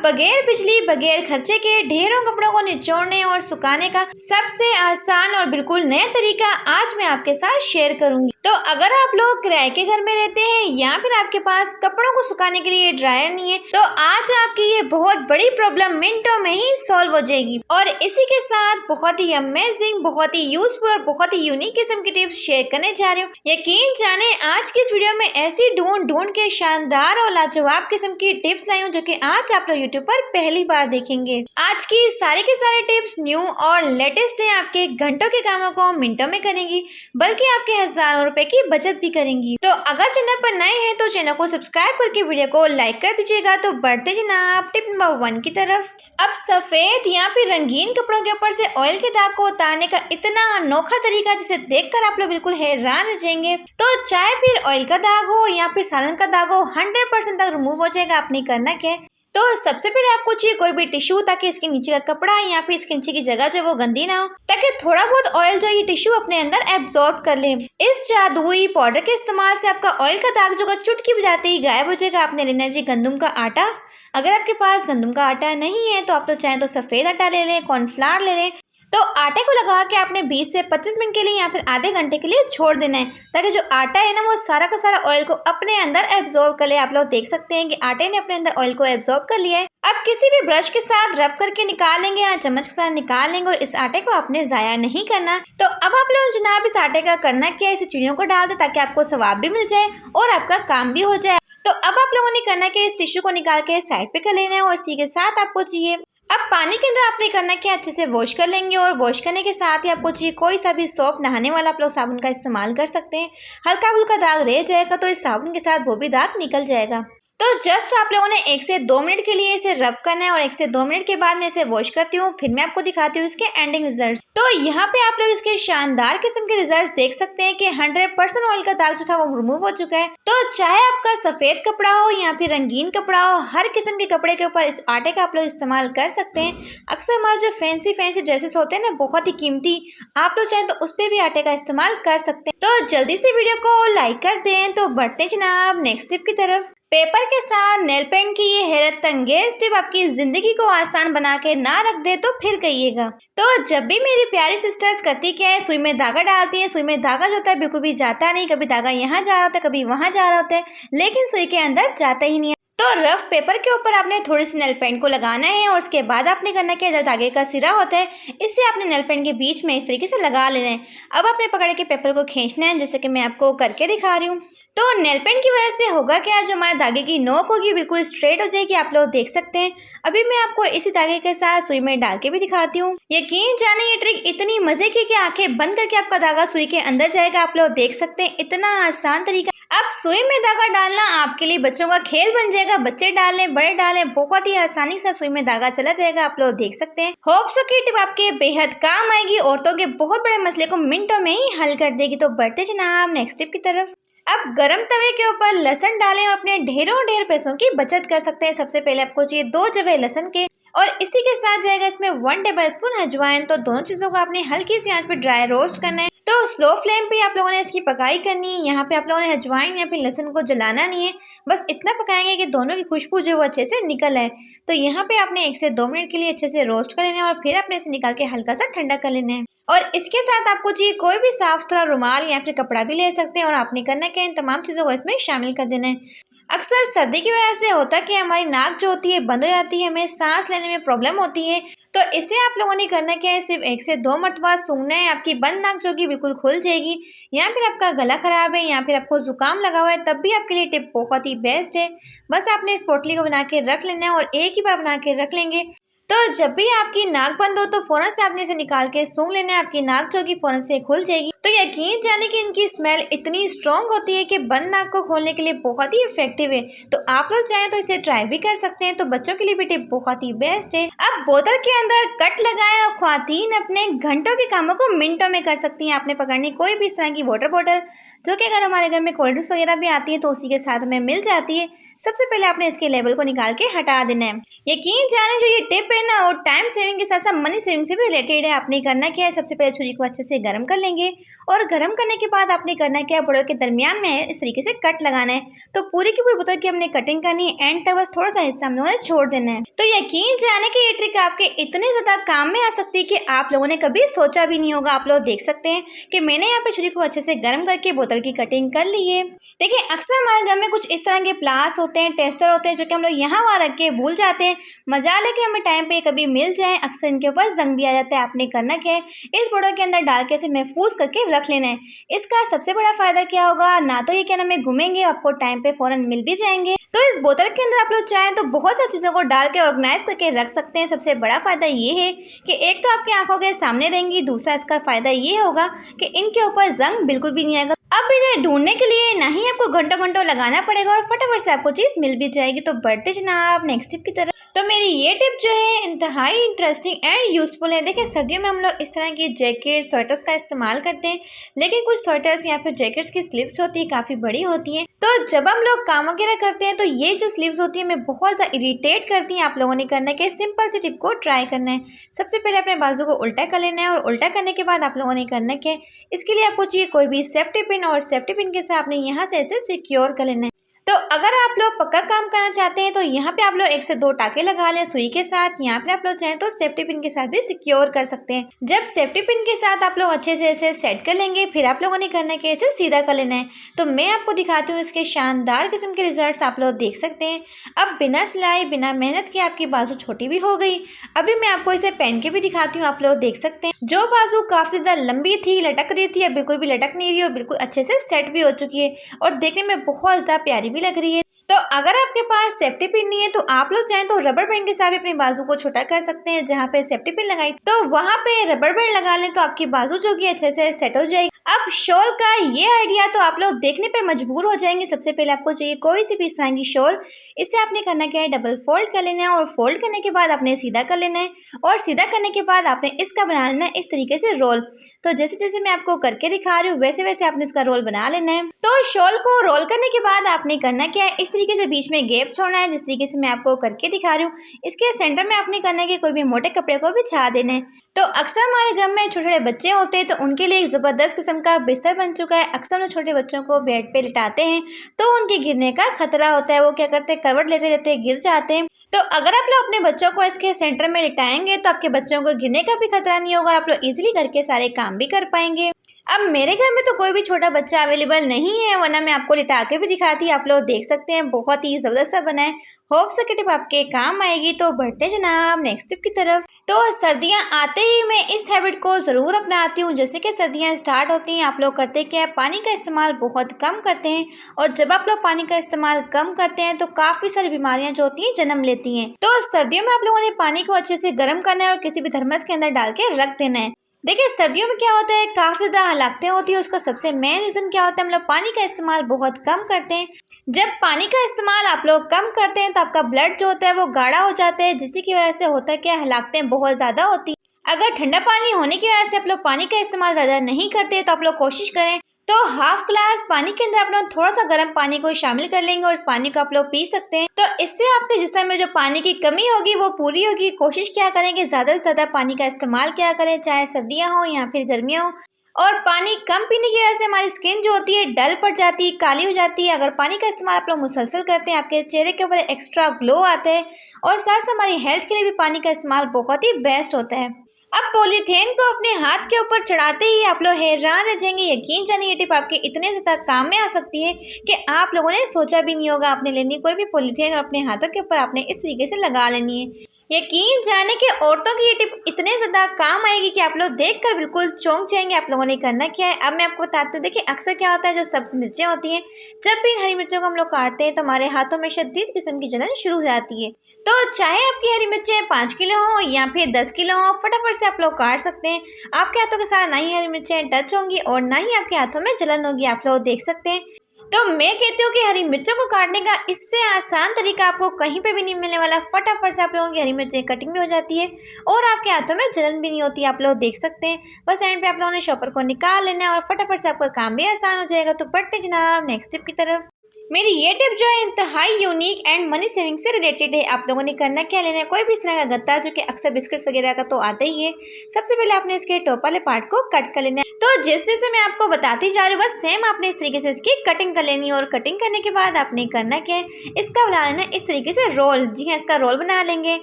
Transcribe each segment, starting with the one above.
बगैर बिजली बगैर खर्चे के ढेरों कपड़ों को निचोड़ने और सुखाने का सबसे आसान और बिल्कुल नया तरीका आज मैं आपके साथ शेयर करूंगी। तो अगर आप लोग किराए के घर में रहते हैं या फिर आपके पास कपड़ों को सुखाने के लिए ड्रायर नहीं है, तो आज आपकी ये बहुत बड़ी प्रॉब्लम मिनटों में ही सॉल्व हो जाएगी। और इसी के साथ बहुत ही अमेजिंग, बहुत ही यूजफुल और बहुत ही यूनिक किस्म की टिप्स शेयर करने जा रही हूँ। यकीन जाने आज की इस वीडियो में ऐसी ढूंढ के शानदार और लाजवाब किस्म की टिप्स लाई हूँ जो कि आज आप लोग यूट्यूब पर पहली बार देखेंगे। आज की सारे के सारे टिप्स न्यू और लेटेस्ट है, आपके घंटों के कामों को मिनटों में करेंगी, बल्कि आपके हजारों रुपए की बचत भी करेंगी। तो अगर चैनल पर नए हैं तो चैनल को सब्सक्राइब करके वीडियो को लाइक कर दीजिएगा। तो बढ़ते जनाब टिप नंबर 1 की तरफ। अब सफेद या फिर रंगीन कपड़ों के ऊपर से ऑयल के दाग को उतारने का इतना अनोखा तरीका जिसे देखकर आप लोग बिल्कुल हैरान रह जाएंगे। तो चाहे फिर ऑयल का दाग हो या फिर सालन का दाग हो, 100% तक रिमूव हो जाएगा। आपने करना क्या है, तो सबसे पहले आपको चाहिए कोई भी टिश्यू, ताकि इसके नीचे का कपड़ा या फिर इसके नीचे की जगह जो है वो गंदी ना हो, ताकि थोड़ा बहुत ऑयल जो ये टिश्यू अपने अंदर एब्जॉर्ब कर ले। इस जादुई पाउडर के इस्तेमाल से आपका ऑयल का दाग जो चुटकी बजाते ही गायब हो जाएगा। आपने लेना जी गंदम का आटा। अगर आपके पास गंदम का आटा नहीं है तो आप लोग चाहें तो सफेद आटा ले लें, कॉर्नफ्लावर ले लें। तो आटे को लगा के आपने 20 से 25 मिनट के लिए या फिर आधे घंटे के लिए छोड़ देना है, ताकि जो आटा है ना वो सारा का सारा ऑयल को अपने अंदर एब्जॉर्ब कर ले। आप लोग देख सकते हैं कि आटे ने अपने अंदर ऑयल को एब्जॉर्ब कर लिया है। अब किसी भी ब्रश के साथ रब करके निकाल लेंगे या चम्मच के साथ निकाल लेंगे, और इस आटे को आपने जाया नहीं करना। तो अब आप लोग जनाब इस आटे का करना क्या है, इस चिड़ियों को डाल दे ताकि आपको सवाब भी मिल जाए और आपका काम भी हो जाए। तो अब आप लोगों ने करना क्या, इस टिश्यू को निकाल के साइड पे कर लेना है, और इसी के साथ आपको चाहिए अब पानी के अंदर आपने करना क्या, अच्छे से वॉश कर लेंगे। और वॉश करने के साथ ही आपको चाहिए कोई सा भी सोप, नहाने वाला आप लोग साबुन का इस्तेमाल कर सकते हैं। हल्का फुल्का दाग रह जाएगा तो इस साबुन के साथ वो भी दाग निकल जाएगा। तो जस्ट आप लोगों ने 1 से 2 मिनट के लिए इसे रब करना है, और 1 से 2 मिनट के बाद मैं इसे वॉश करती हूँ। फिर मैं आपको दिखाती हूँ इसके एंडिंग रिजल्ट। तो यहाँ पे आप लोग इसके शानदार किस्म के रिजल्ट देख सकते हैं कि 100% ऑयल का दाग जो था वो रिमूव हो चुका है। तो चाहे आपका सफेद कपड़ा हो या फिर रंगीन कपड़ा हो, हर किस्म के कपड़े के ऊपर इस आटे का आप लोग इस्तेमाल कर सकते हैं। अक्सर हमारे जो फैंसी ड्रेसेस होते हैं ना, बहुत ही कीमती, आप लोग चाहें तो उस पर भी आटे का इस्तेमाल कर सकते हैं। तो जल्दी से वीडियो को लाइक कर दें। तो बढ़ते जनाब नेक्स्ट टिप की तरफ। पेपर के साथ नेल पेंट की ये हैरत अंगेज टिप आपकी जिंदगी को आसान बना के ना रख दे तो फिर कहिएगा। तो जब भी मेरी प्यारी सिस्टर्स करती क्या है, सुई में धागा डालती है, सुई में धागा जो होता है बिल्कुल भी जाता नहीं, कभी धागा यहाँ जा रहा होता है, कभी वहां जा रहा होता है, लेकिन सुई के अंदर जाता ही नहीं है। तो रफ पेपर के ऊपर आपने थोड़ी सी नेल पेंट को लगाना है, और उसके बाद आपने करना क्या, जो धागे का सिरा होता है इससे आपने नेल पेंट के बीच में इस तरीके से लगा लेना है। अब आपने पकड़ के पेपर को खींचना है, जैसे कि मैं आपको करके दिखा रही हूँ। तो नेल पेंट की वजह से होगा क्या, जो हमारे धागे की नोक होगी बिल्कुल स्ट्रेट हो जाएगी। आप लोग देख सकते हैं। अभी मैं आपको इसी धागे के साथ सुई में डाल के भी दिखाती हूँ। यकीन जाने ये ट्रिक इतनी मजे की कि आंखें बंद करके आपका धागा सुई के अंदर जाएगा। आप लोग देख सकते हैं, इतना आसान तरीका। अब सुई में धागा डालना आपके लिए बच्चों का खेल बन जाएगा। बच्चे डालें, बड़े डालें, बहुत ही आसानी से सुई में धागा चला जाएगा। आप लोग देख सकते हैं। होप सो की टिप आपके बेहद काम आएगी, औरतों के बहुत बड़े मसले को मिनटों में ही हल कर देगी। तो बढ़ते जनाब नेक्स्ट टिप की तरफ। अब गरम तवे के ऊपर लहसुन डालें और अपने ढेर पैसों की बचत कर सकते हैं। सबसे पहले आपको चाहिए 2 जवे लहसुन के, और इसी के साथ जाएगा इसमें 1 टेबलस्पून अजवाइन। तो दोनों चीजों को आपने हल्की सी आंच पे ड्राई रोस्ट करना है। तो स्लो फ्लेम पे आप लोगों ने इसकी पकाई करनी है। यहाँ पे आप लोगों ने अजवाइन या फिर लहसुन को जलाना नहीं है, बस इतना पकाएंगे कि दोनों की खुशबू जो वो अच्छे से निकल आए। तो यहाँ पे आपने 1 से 2 मिनट के लिए अच्छे से रोस्ट कर लेना है, और फिर आपने इसे निकाल के हल्का सा ठंडा कर लेना है। और इसके साथ आपको चाहिए कोई भी साफ सुथरा रुमाल या फिर कपड़ा भी ले सकते हैं, और आपने करना क्या, इन तमाम चीज़ों को इसमें शामिल कर देना है। अक्सर सर्दी की वजह से होता है कि हमारी नाक जो होती है बंद हो जाती है, हमें सांस लेने में प्रॉब्लम होती है। तो इसे आप लोगों ने करना क्या है, सिर्फ 1 से 2 मरतबा सूंघना है। आपकी बंद नाक जो कि बिल्कुल खुल जाएगी। या फिर आपका गला खराब है या फिर आपको जुकाम लगा हुआ है, तब भी आपके लिए टिप बहुत ही बेस्ट है। बस आपने इस पोटली को बना के रख लेना है, और एक ही बार बना के रख लेंगे। तो जब भी आपकी नाक बंद हो तो फौरन से आपने इसे निकाल के सूंघ लेना है। आपकी नाक जो कि फौरन से खुल जाएगी। तो यकीन जाने कि इनकी स्मेल इतनी स्ट्रॉन्ग होती है कि बंद नाक को खोलने के लिए बहुत ही इफेक्टिव है। तो आप लोग चाहें तो इसे ट्राई भी कर सकते हैं। तो बच्चों के लिए भी टिप बहुत ही बेस्ट है। अब बोतल के अंदर कट लगाएं, और ख्वातीन अपने घंटों के कामों को मिनटों में कर सकती हैं। आपने पकड़नी कोई भी इस तरह की वाटर बॉटल, जो कि अगर हमारे घर में कोल्ड ड्रिंक्स वगैरह भी आती है तो उसी के साथ हमें मिल जाती है। सबसे पहले आपने इसके लेबल को निकाल के हटा देना है। यकीन जाने जो ये टिप पिन और टाइम सेविंग के साथ साथ मनी सेविंग से भी रिलेटेड है। आपने करना क्या है, सबसे पहले छुरी को अच्छे से गर्म कर लेंगे और गर्म करने के बाद आपने करना क्या है, बोतल के दरमियान में इस तरीके से कट लगाना है। तो पूरी की पूरी बोतल की हमने कटिंग करनी है, एंड तक बस थोड़ा सा हिस्सा हम लोगों ने छोड़ देना है। तो यकीन जाने की ये ट्रिक आपके इतने ज्यादा काम में आ सकती है कि आप लोगों ने कभी सोचा भी नहीं होगा। आप लोग देख सकते हैं कि मैंने यहाँ पे छुरी को अच्छे से गर्म करके बोतल की कटिंग कर ली है। देखिए अक्सर हमारे घर में कुछ इस तरह के प्लास होते हैं, टेस्टर होते हैं, जो कि हम लोग यहाँ वहाँ रख के भूल जाते हैं। मजा लेके हमें टाइम पे कभी मिल जाए, अक्सर इनके ऊपर जंग भी आ जाता है। आपने करना क्या है, इस बोतल के अंदर डाल के इसे महफूज करके रख लेना है। इसका सबसे बड़ा फायदा क्या होगा, ना तो ये क्या नाम है घूमेंगे, आपको टाइम पे फौरन मिल भी जाएंगे। तो इस बोतल के अंदर आप लोग चाहें तो बहुत सारी चीज़ों को डाल के ऑर्गेनाइज करके रख सकते हैं। सबसे बड़ा फायदा ये है कि एक तो आपकी आंखों के सामने रहेंगी, दूसरा इसका फायदा ये होगा कि इनके ऊपर जंग बिल्कुल भी नहीं आएगा। अब इन्हें ढूंढने के लिए ना ही आपको घंटों घंटों लगाना पड़ेगा और फटाफट से आपको चीज़ मिल भी जाएगी। तो बढ़ते जनाब नेक्स्ट टिप की तरफ। तो मेरी ये टिप जो है इंतहाई इंटरेस्टिंग एंड यूजफुल है। देखिए सर्दियों में हम लोग इस तरह की जैकेट स्वेटर्स का इस्तेमाल करते हैं, लेकिन कुछ स्वेटर्स या फिर जैकेट्स की स्लीव्स होती है काफ़ी बड़ी होती हैं। तो जब हम लोग काम वगैरह करते हैं तो ये जो स्लीव्स होती है हमें बहुत ज़्यादा इरिटेट करती हैं। आप लोगों ने करना है सिंपल सी टिप को ट्राई करना है। सबसे पहले अपने बाजू को उल्टा कर लेना है और उल्टा करने के बाद आप लोगों ने करना क्या है, इसके लिए आपको चाहिए कोई भी सेफ्टी पिन और सेफ्टी पिन के साथ आपने यहाँ से इसे सिक्योर कर लेना है। तो अगर आप लोग पक्का काम करना चाहते हैं तो यहाँ पे आप लोग 1 से 2 टाके लगा लें सुई के साथ। यहाँ पे आप लोग चाहें तो सेफ्टी पिन के साथ भी सिक्योर कर सकते हैं। जब सेफ्टी पिन के साथ आप लोग अच्छे से इसे सेट कर लेंगे, फिर आप लोगों ने करना है कि इसे सीधा कर लेना है। तो मैं आपको दिखाती हूँ इसके शानदार किस्म के रिजल्ट्स आप लोग देख सकते हैं। अब बिना सिलाई बिना मेहनत के आपकी बाजू छोटी भी हो गई। अभी मैं आपको इसे पहन के भी दिखाती हूँ, आप लोग देख सकते हैं। जो बाजू काफी ज्यादा लंबी थी, लटक रही थी, अब बिल्कुल भी लटक नहीं रही और बिल्कुल अच्छे से सेट भी हो चुकी है और देखने में बहुत ज्यादा प्यारी भी लग रही है। तो अगर आपके पास सेफ्टी पिन नहीं है तो आप लोग चाहें तो रबर बैंड के साथ भी अपनी बाजू को छोटा कर सकते हैं। जहाँ पे सेफ्टी पिन लगाई तो वहाँ पे रबर बैंड लगा लें तो आपकी बाजू जो कि अच्छे से सेट हो जाएगी। अब शॉल का ये आइडिया तो आप लोग देखने पे मजबूर हो जाएंगे। सबसे पहले आपको चाहिए कोई सी भी इस तरह की शॉल। इसे आपने करना क्या है, डबल फोल्ड कर लेना है और फोल्ड करने के बाद आपने सीधा कर लेना है और सीधा करने के बाद आपने इसका बना लेना है इस तरीके से रोल। तो जैसे जैसे मैं आपको करके दिखा रही हूँ वैसे वैसे आपने इसका रोल बना लेना है। तो शॉल को रोल करने के बाद आपने करना क्या है, इस तरीके से बीच में गैप छोड़ना है, जिस तरीके से मैं आपको करके दिखा रही हूँ। इसके सेंटर में आपने करना है कि कोई भी मोटे कपड़े को बिछा देना है। तो अक्सर हमारे घर में छोटे छोटे बच्चे होते हैं तो उनके लिए एक ज़बरदस्त किस्म का बिस्तर बन चुका है। अक्सर उन छोटे बच्चों को बेड पे लिटाते हैं तो उनके गिरने का खतरा होता है। वो क्या करते हैं, करवट लेते लेते गिर जाते हैं। तो अगर आप लोग अपने बच्चों को इसके सेंटर में लिटाएंगे तो आपके बच्चों को गिरने का भी खतरा नहीं होगा और आप लोग इजीली करके सारे काम भी कर पाएंगे। अब मेरे घर में तो कोई भी छोटा बच्चा अवेलेबल नहीं है, वरना मैं आपको लिटा के भी दिखाती। आप लोग देख सकते हैं बहुत ही ज़बरदस्त सा बना है। होप सके टिप आपके काम आएगी। तो बढ़ते जनाब नेक्स्ट टिप की तरफ। तो सर्दियां आते ही मैं इस हैबिट को ज़रूर अपनाती हूँ। जैसे कि सर्दियां स्टार्ट होती हैं आप लोग करते क्या है, पानी का इस्तेमाल बहुत कम करते हैं और जब आप लोग पानी का इस्तेमाल कम करते हैं तो काफ़ी सारी बीमारियां जो होती हैं जन्म लेती हैं। तो सर्दियों में आप लोगों ने पानी को अच्छे से गर्म करना है और किसी भी थर्मस के अंदर डाल के रख देना है। देखिए सर्दियों में क्या होता है, काफ़ी ज़्यादा हलाकतें होती है। उसका सबसे मेन रीज़न क्या होता है, हम लोग पानी का इस्तेमाल बहुत कम करते हैं। जब पानी का इस्तेमाल आप लोग कम करते हैं तो आपका ब्लड जो होता है वो गाढ़ा हो जाता है, जिसकी वजह से होता है क्या, हलाकतें बहुत ज़्यादा होती हैं। अगर ठंडा पानी होने की वजह से आप लोग पानी का इस्तेमाल ज़्यादा नहीं करते तो आप लोग कोशिश करें तो हाफ ग्लास पानी के अंदर आप लोग थोड़ा सा गर्म पानी को शामिल कर लेंगे और इस पानी को आप लोग पी सकते हैं। तो इससे आपके जिस्म में जो पानी की कमी होगी वो पूरी होगी। कोशिश क्या करें कि ज़्यादा से ज़्यादा पानी का इस्तेमाल क्या करें, चाहे सर्दियाँ हो या फिर गर्मियाँ हो। और पानी कम पीने की वजह से हमारी स्किन जो होती है डल पड़ जाती है, काली हो जाती है। अगर पानी का इस्तेमाल आप लोग मुसलसल करते हैं आपके चेहरे के ऊपर एक्स्ट्रा ग्लो आता है और साथ साथ हमारी हेल्थ के लिए भी पानी का इस्तेमाल बहुत ही बेस्ट होता है। अब पॉलीथीन को अपने हाथ के ऊपर चढ़ाते ही आप लोग हैरान रह जाएंगे। यकीन जानिए ये टिप आपके इतने ज़्यादा काम में आ सकती है कि आप लोगों ने सोचा भी नहीं होगा। आपने लेनी कोई भी पॉलीथीन और अपने हाथों के ऊपर आपने इस तरीके से लगा लेनी है। यकीन जाने कि औरतों की ये टिप इतने ज़्यादा काम आएगी कि आप लोग देखकर बिल्कुल चौंक जाएंगे। आप लोगों ने करना क्या है, अब मैं आपको बताती हूँ। देखिए अक्सर क्या होता है, जो सब्ज़ मिर्चें होती हैं, जब भी इन हरी मिर्चों को हम लोग काटते हैं तो हमारे हाथों में शदीद किस्म की जलन शुरू हो जाती है। तो चाहे आपकी हरी मिर्चें 5 किलो हों या फिर 10 किलो हों, फटाफट से आप लोग काट सकते हैं। आपके हाथों के साथ ना ही हरी मिर्चें टच होंगी और ना ही आपके हाथों में जलन होगी। आप लोग देख सकते हैं। तो मैं कहती हूँ कि हरी मिर्चों को काटने का इससे आसान तरीका आपको कहीं पे भी नहीं मिलने वाला। फटाफट से आप लोगों की हरी मिर्चें कटिंग भी हो जाती है और आपके हाथों में जलन भी नहीं होती। आप लोग देख सकते हैं। बस एंड पे आप लोगों ने शॉपर को निकाल लेना है और फटाफट से आपका काम भी आसान हो जाएगा। तो बढ़ते जनाब नेक्स्ट टिप की तरफ। मेरी ये टिप जो है इंतहाई यूनिक एंड मनी सेविंग से रिलेटेड है। आप लोगों ने करना क्या लेना है, कोई भी इस तरह का गत्ता जो कि अक्सर बिस्किट्स वगैरह का तो आता ही है, सबसे पहले आपने इसके टॉप वाले पार्ट को कट कर लेना है। तो जिस जैसे मैं आपको बताती जा रही हूँ बस सेम आपने इस तरीके से इसकी कटिंग कर लेनी है। और कटिंग करने के बाद आपने करना क्या है, इसका बना लेना इस तरीके से रोल। जी हाँ, इसका रोल बना लेंगे।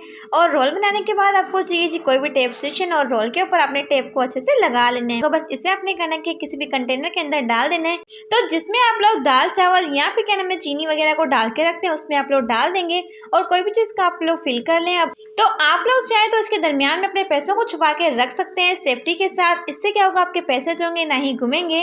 और रोल बनाने के बाद आपको चाहिए जी कोई भी टेप स्टेशन, और रोल के ऊपर आपने टेप को अच्छे से लगा लेना है। तो बस इसे आपने करना है कि किसी भी कंटेनर के अंदर डाल देना है। तो जिसमें आप लोग दाल चावल या फिर क्या नाम है चीनी वगैरह को डाल के रखते हैं उसमें आप लोग डाल देंगे। और कोई भी चीज का आप लोग फिल कर लें। अब तो आप लोग चाहे तो इसके दरमियान में अपने पैसों को छुपा के रख सकते हैं सेफ्टी के साथ। इससे क्या होगा, आपके पैसे जो होंगे ना ही घूमेंगे।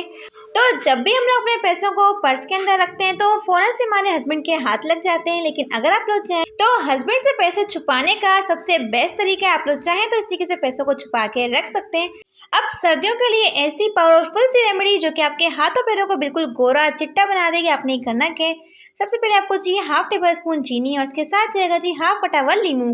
तो जब भी हम लोग अपने पैसों को पर्स के अंदर रखते हैं तो फौरन से हमारे हस्बैंड के हाथ लग जाते हैं। लेकिन अगर आप लोग चाहें तो हस्बैंड से पैसे छुपाने का सबसे बेस्ट तरीका है, आप लोग चाहें तो इस तरीके से पैसों को छुपा के रख सकते हैं। अब सर्दियों के लिए ऐसी पावरफुल सी रेमेडी जो कि आपके हाथों पैरों को बिल्कुल गोरा चिट्टा बना देगी, आपने करना क्या, सबसे पहले आपको चाहिए हाफ टेबल स्पून चीनी, और इसके साथ जाएगा जी हाफ कटा हुआ नींबू,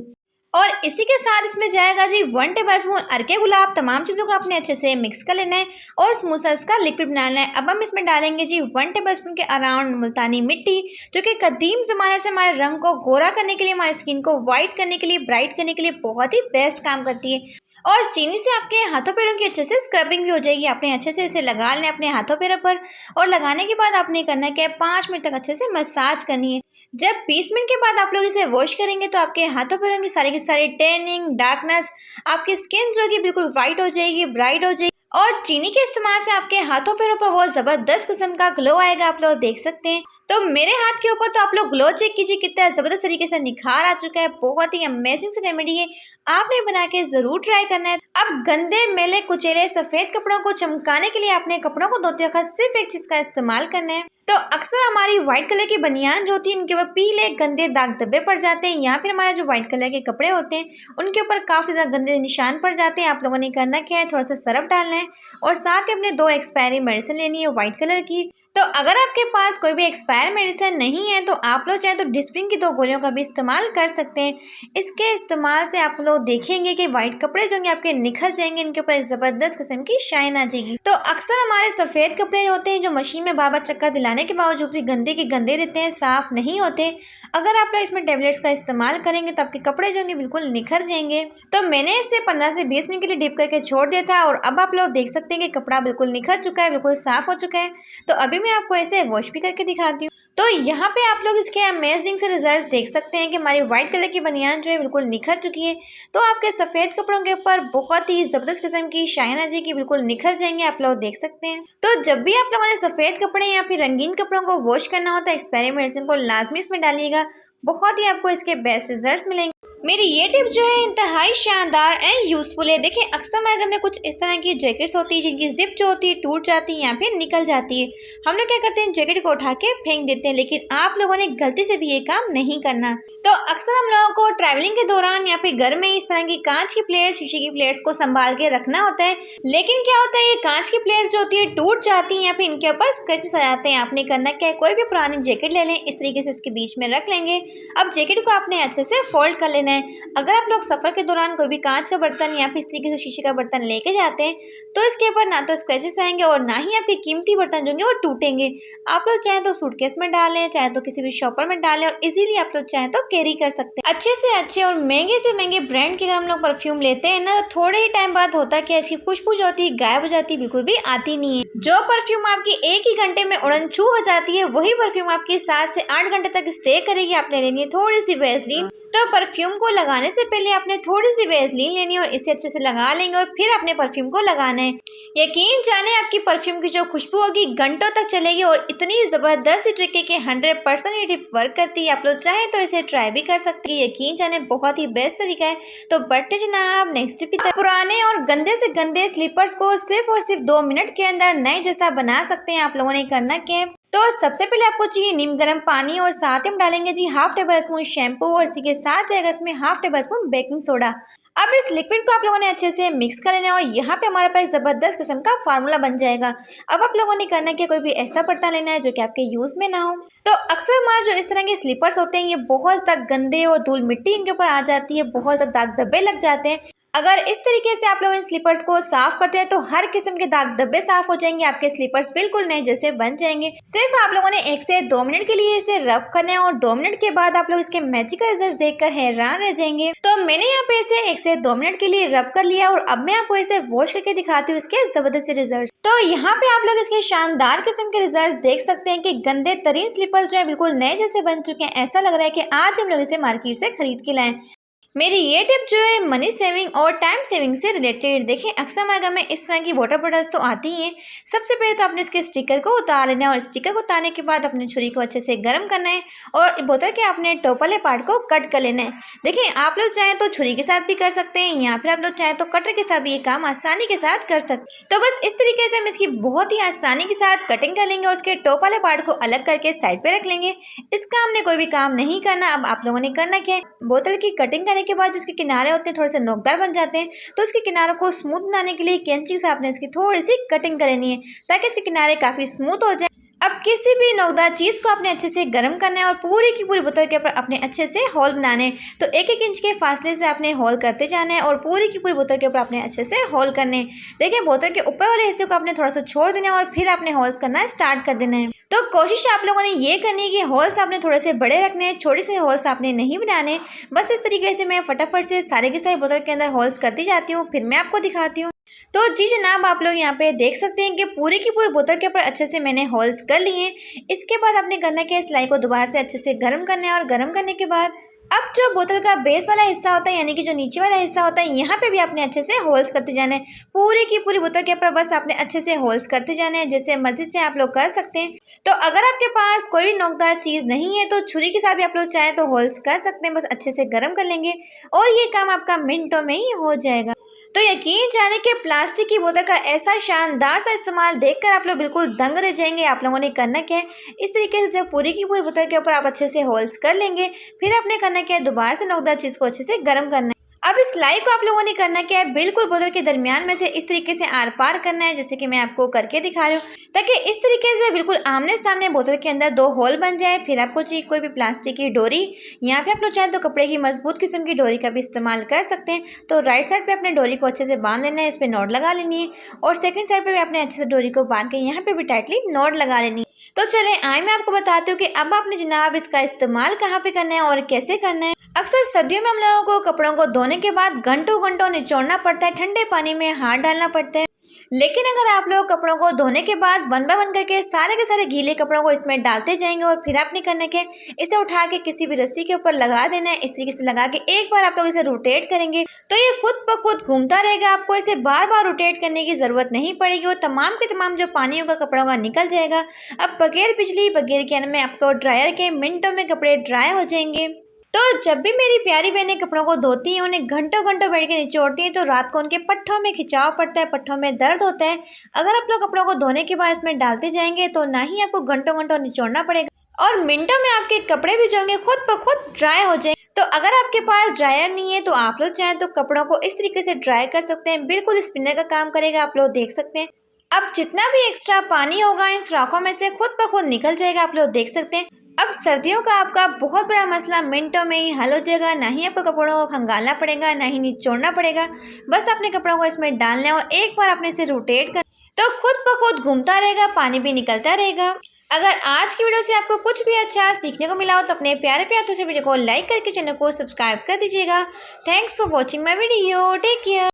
और इसी के साथ इसमें जाएगा जी 1 टेबल स्पून अरके गुलाब। तमाम चीज़ों को आपने अच्छे से मिक्स कर लेना है और स्मूथ सा इसका लिक्विड बनाना है। अब हम इसमें डालेंगे जी 1 टेबल स्पून के अराउंड मुल्तानी मिट्टी, जो कि कदीम ज़माने से हमारे रंग को गोरा करने के लिए, हमारी स्किन को वाइट करने के लिए, ब्राइट करने के लिए बहुत ही बेस्ट काम करती है। और चीनी से आपके हाथों पैरों की अच्छे से स्क्रबिंग भी हो जाएगी। आपने अच्छे से इसे लगा लेना अपने हाथों पैरों पर, और लगाने के बाद आपने करना क्या है, 5 मिनट तक अच्छे से मसाज करनी है। जब 20 मिनट के बाद आप लोग इसे वॉश करेंगे तो आपके हाथों पैरों की सारी टैनिंग, डार्कनेस, आपकी स्किन जो है बिल्कुल वाइट हो जाएगी, ब्राइट हो जाएगी। और चीनी के इस्तेमाल से आपके हाथों पैरों पर बहुत ज़बरदस्त किस्म का ग्लो आएगा, आप लोग देख सकते हैं। तो मेरे हाथ के ऊपर तो आप लोग ग्लो चेक कीजिए, कितना ज़बरदस्त तरीके से निखार आ चुका है। बहुत ही अमेजिंग सी रेमेडी है, आपने बना के ज़रूर ट्राई करना है। अब गंदे, मैले, कुचेले, सफ़ेद कपड़ों को चमकाने के लिए आपने कपड़ों को धोते वक्त सिर्फ एक चीज़ का इस्तेमाल करना है। तो अक्सर हमारी व्हाइट कलर की बनियान जो होती है इनके ऊपर पीले गंदे दाग धब्बे पड़ जाते हैं, या फिर हमारे जो व्हाइट कलर के कपड़े होते हैं उनके ऊपर काफ़ी ज़्यादा गंदे निशान पड़ जाते हैं। आप लोगों ने करना क्या है, थोड़ा सा सरफ डालना है और साथ ही अपने 2 एक्सपायरी मेडिसिन लेनी है व्हाइट कलर की। तो अगर आपके पास कोई भी एक्सपायर मेडिसिन नहीं है तो आप लोग चाहे तो डिस्प्रिन की 2 गोलियों का भी इस्तेमाल कर सकते हैं। इसके इस्तेमाल से आप लोग देखेंगे कि व्हाइट कपड़े जो होंगे आपके निखर जाएंगे, इनके ऊपर ज़बरदस्त किस्म की शाइन आ जाएगी। तो अक्सर हमारे सफ़ेद कपड़े होते हैं जो मशीन में बार-बार चक्कर दिलाने के बावजूद भी गंदे के गंदे रहते हैं, साफ़ नहीं होते। अगर आप लोग इसमें टेबलेट्स का इस्तेमाल करेंगे तो आपके कपड़े जो होंगे बिल्कुल निखर जाएंगे। तो मैंने इसे 15 से 20 मिनट के लिए डिप करके छोड़ दिया था, और अब आप लोग देख सकते हैं कि कपड़ा बिल्कुल निखर चुका है, बिल्कुल साफ़ हो चुका है। तो अभी मैं आपको ऐसे वॉश भी करके दिखाती हूँ। तो यहाँ पे आप लोग इसके अमेजिंग से रिजल्ट्स देख सकते हैं कि हमारी व्हाइट कलर की बनियान जो है बिल्कुल निखर चुकी है। तो आपके सफ़ेद कपड़ों के ऊपर बहुत ही ज़बरदस्त किस्म की शाइन आ जाएगी, बिल्कुल निखर जाएंगे, आप लोग देख सकते हैं। तो जब भी आप लोगों ने सफ़ेद कपड़े या फिर रंगीन कपड़ों को वॉश करना हो तो एक्सपायरी मेडिसिन को लाजमी इसमें डालिएगा, बहुत ही आपको इसके बेस्ट रिजल्ट्स मिलेंगे। मेरी ये टिप जो है इंतहाई शानदार एंड यूज़फुल है। देखिए अक्सर हमारे घर में कुछ इस तरह की जैकेट्स होती है जिनकी जिप जो होती है टूट जाती है या फिर निकल जाती है। हम लोग क्या करते हैं, जैकेट को उठा के फेंक देते हैं, लेकिन आप लोगों ने गलती से भी ये काम नहीं करना। तो अक्सर हम लोगों को ट्रैवलिंग के दौरान या फिर घर में इस तरह की कांच की प्लेट्स, शीशे की प्लेट्स को संभाल के रखना होता है। लेकिन क्या होता है, ये कांच की प्लेट्स जो होती है टूट जाती हैं या फिर इनके ऊपर स्क्रैचेस आ जाते हैं। आपने करना क्या है, कोई भी पुरानी जैकेट ले लें, इस तरीके से इसके बीच में रख लेंगे। अब जैकेट को आपने अच्छे से फोल्ड कर लेना है। अगर आप लोग सफ़र के दौरान कोई भी कांच का बर्तन या फिर इस तरीके से शीशे का बर्तन लेके जाते हैं तो इसके ऊपर ना तो स्क्रैचेस आएंगे और ना ही आपके कीमती बर्तन जो होंगे वो टूटेंगे। आप लोग चाहे तो सूटकेस में डालें, चाहे तो किसी भी शॉपर में डालें, और इजीली आप लोग चाहे तो कैरी कर सकते हैं। अच्छे से अच्छे और महंगे से महंगे ब्रांड के अगर हम लोग परफ्यूम लेते हैं ना, तो थोड़े ही टाइम बाद होता है कि इसकी खुशबू जो होती है गायब हो जाती है, बिल्कुल भी आती नहीं है। जो परफ्यूम आपकी 1 ही घंटे में उड़न छू हो जाती है, वही परफ्यूम आपकी 7 से 8 घंटे तक स्टे करेगी। आपने लेनी है थोड़ी सी वैसलीन। तो परफ्यूम को लगाने से पहले आपने थोड़ी सी वैसलीन लेनी है और इसे अच्छे से लगा लेंगे और फिर अपने परफ्यूम को लगाना है। यकीन जाने आपकी परफ्यूम की जो खुशबू होगी घंटों तक चलेगी, और इतनी ज़बरदस्त ट्रिक है कि 100% ये टिप वर्क करती है। आप लोग चाहें तो इसे ट्राई भी कर सकते हैं, यकीन जाने बहुत ही बेस्ट तरीका है। तो बढ़ते जनाब नेक्स्ट टिप की तरफ। पुराने और गंदे से गंदे स्लीपर्स को सिर्फ और सिर्फ 2 मिनट के अंदर नए जैसा बना सकते हैं। आप लोगों ने करना क्या है, तो सबसे पहले आपको चाहिए नीम गर्म पानी, और साथ ही हम डालेंगे जी हाफ टेबल स्पून शैम्पू, और इसी के साथ जाएगा इसमें half table spoon baking soda. अब इस लिक्विड को आप लोगों ने अच्छे से मिक्स कर लेना है, और यहाँ पे हमारे पास ज़बरदस्त किस्म का फार्मूला बन जाएगा। अब आप लोगों ने करना है कि कोई भी ऐसा बर्तन लेना है जो कि आपके यूज़ में ना हो। तो अक्सर हमारे जो इस तरह के स्लीपर्स होते हैं ये बहुत ज़्यादा गंदे और धूल मिट्टी इनके ऊपर आ जाती है, बहुत ज़्यादा दाग धब्बे लग जाते हैं। अगर इस तरीके से आप लोग इन स्लीपर्स को साफ करते हैं तो हर किस्म के दाग धब्बे साफ हो जाएंगे, आपके स्लीपर्स बिल्कुल नए जैसे बन जाएंगे। सिर्फ आप लोगों ने 1 से 2 मिनट के लिए इसे रब करना है और 2 मिनट के बाद आप लोग इसके मैजिकल रिजल्ट देखकर हैरान रह जाएंगे। तो मैंने यहाँ पे इसे 1 से 2 मिनट के लिए रब कर लिया और अब मैं आपको इसे वॉश करके दिखाती हूँ इसके जबरदस्त रिजल्ट। तो यहाँ पे आप लोग इसके शानदार किस्म के रिजल्ट देख सकते हैं कि गंदे तरीन स्लीपर्स जो है बिल्कुल नए जैसे बन चुके हैं। ऐसा लग रहा है कि आज हम लोग इसे मार्केट से खरीद के लाएं। मेरी ये टिप जो है मनी सेविंग और टाइम सेविंग से रिलेटेड। देखिए अक्सर मायगा में इस तरह की वाटर बॉटल्स तो आती ही हैं। सबसे पहले तो आपने इसके स्टिकर को उतार लेना है और स्टिकर को उतारने के बाद अपने छुरी को अच्छे से गर्म करना है और बोतल के आपने टॉप वाले पार्ट को कट कर लेना है। देखिए आप लोग चाहें तो छुरी के साथ भी कर सकते हैं या फिर आप लोग चाहें तो कटर के साथ भी ये काम आसानी के साथ कर सकते हैं। तो बस इस तरीके से हम इसकी बहुत ही आसानी के साथ कटिंग कर लेंगे और उसके टॉप वाले पार्ट को अलग करके साइड पे रख लेंगे। इसका हमने कोई भी काम नहीं करना। अब आप लोगों ने करना क्या है, बोतल की कटिंग करने के बाद जिसके किनारे होते हैं थोड़े से नोकदार बन जाते हैं, तो उसके किनारों को स्मूथ बनाने के लिए कैंची से आपने इसकी थोड़ी सी कटिंग कर लेनी है ताकि इसके किनारे काफी स्मूथ हो जाए। अब किसी भी नोकदार चीज को आपने अच्छे से गर्म करना है और पूरी की पूरी बोतल के ऊपर अपने अच्छे से होल बनाने हैं। तो 1-1 इंच के फासले से आपने होल करते जाना है और पूरी की पूरी बोतल के ऊपर आपने अच्छे से होल करने हैं। देखिए बोतल के ऊपर वाले हिस्से को आपने थोड़ा सा छोड़ देना है और फिर आपने होल्स करना स्टार्ट कर देना है। तो कोशिश आप लोगों ने ये करनी है कि होल्स आपने थोड़े से बड़े रखने हैं, छोटे से होल्स आपने नहीं बनाने। बस इस तरीके से मैं फटाफट से सारे के सारे बोतल के अंदर होल्स करती जाती हूँ, फिर मैं आपको दिखाती हूँ। तो जी जनाब आप लोग यहाँ पे देख सकते हैं कि पूरी की पूरी बोतल के ऊपर अच्छे से मैंने होल्स कर लिए हैं। इसके बाद आपने करना क्या है, सिलाई को दोबारा से अच्छे से गर्म करना है और गर्म करने के बाद अब जो बोतल का बेस वाला हिस्सा होता है यानी कि जो नीचे वाला हिस्सा होता है यहाँ पे भी आपने अच्छे से होल्स करते जाने हैं। पूरी की पूरी बोतल के ऊपर बस आपने अच्छे से होल्स करते जाने हैं, जैसे मर्जी चाहे आप लोग कर सकते हैं। तो अगर आपके पास कोई भी नोकदार चीज़ नहीं है तो छुरी के साथ भी आप लोग चाहे तो होल्स कर सकते हैं। बस अच्छे से गर्म कर लेंगे और ये काम आपका मिनटों में ही हो जाएगा। तो यकीन जाने कि प्लास्टिक की बोतल का ऐसा शानदार सा इस्तेमाल देखकर आप लोग बिल्कुल दंग रह जाएंगे। आप लोगों ने करना क्या है, इस तरीके से जब पूरी की पूरी बोतल के ऊपर आप अच्छे से होल्स कर लेंगे फिर आपने करना क्या है, दोबारा से नोकदार चीज़ को अच्छे से गर्म करना है। अब इस सिलाई को आप लोगों ने करना क्या है, बिल्कुल बोतल के दरमियान में से इस तरीके से आर पार करना है, जैसे कि मैं आपको करके दिखा रही हूँ, ताकि इस तरीके से बिल्कुल आमने सामने बोतल के अंदर 2 होल बन जाए। फिर आपको चाहिए कोई भी प्लास्टिक की डोरी या फिर आप लोग चाहें तो कपड़े की मजबूत किस्म की डोरी का भी इस्तेमाल कर सकते हैं। तो राइट साइड पे अपने डोरी को अच्छे से बांध लेना है, इस पर नॉट लगा लेनी है और सेकंड साइड पे भी आपने अच्छे से डोरी को बांध के यहाँ पे भी टाइटली नॉट लगा लेनी है। तो चले आए मैं आपको बताती हूँ कि अब आपने जनाब इसका इस्तेमाल कहाँ पे करना है और कैसे करना है। अक्सर सर्दियों में हम लोगों को कपड़ों को धोने के बाद घंटों घंटों निचोड़ना पड़ता है, ठंडे पानी में हाथ डालना पड़ता है। लेकिन अगर आप लोग कपड़ों को धोने के बाद 1 बाय 1 करके सारे के सारे गीले कपड़ों को इसमें डालते जाएंगे और फिर आपने करना क्या, इसे उठा के किसी भी रस्सी के ऊपर लगा देना है। इस तरीके से लगा के एक बार आप लोग इसे रोटेट करेंगे तो ये खुद ब खुद घूमता रहेगा। आपको इसे बार बार रोटेट करने की जरूरत नहीं पड़ेगी और तमाम के तमाम जो पानी होगा कपड़ों का निकल जाएगा। अब बगैर बिजली बगैर कैन में आपको ड्रायर के मिनटों में कपड़े ड्राई हो जाएंगे। तो जब भी मेरी प्यारी बहनें कपड़ों को धोती हैं, उन्हें घंटों घंटों बैठ के निचोड़ती हैं तो रात को उनके पट्ठों में खिंचाव पड़ता है, पट्ठों में दर्द होता है। अगर आप लोग कपड़ों को धोने के बाद इसमें डालते जाएंगे तो ना ही आपको घंटों घंटों निचोड़ना पड़ेगा और मिनटों में आपके कपड़े भी जो होंगे खुद ब खुद ड्राई हो जाएंगे। तो अगर आपके पास ड्रायर नहीं है तो आप लोग चाहें तो कपड़ों को इस तरीके से ड्राई कर सकते हैं, बिल्कुल स्पिनर का काम करेगा। आप लोग देख सकते हैं अब जितना भी एक्स्ट्रा पानी होगा इन सुराखों में से खुद ब खुद निकल जाएगा। आप लोग देख सकते हैं अब सर्दियों का आपका बहुत बड़ा मसला मिनटों में ही हल हो जाएगा। ना ही आपको कपड़ों को खंगालना पड़ेगा, ना ही निचोड़ना पड़ेगा। बस अपने कपड़ों को इसमें डालना है और एक बार अपने इसे रोटेट कर तो खुद ब खुद घूमता रहेगा, पानी भी निकलता रहेगा। अगर आज की वीडियो से आपको कुछ भी अच्छा सीखने को मिला हो तो अपने प्यारे प्यारे हाथों से वीडियो को लाइक करके चैनल को सब्सक्राइब कर दीजिएगा। Thanks for watching my video. Take care.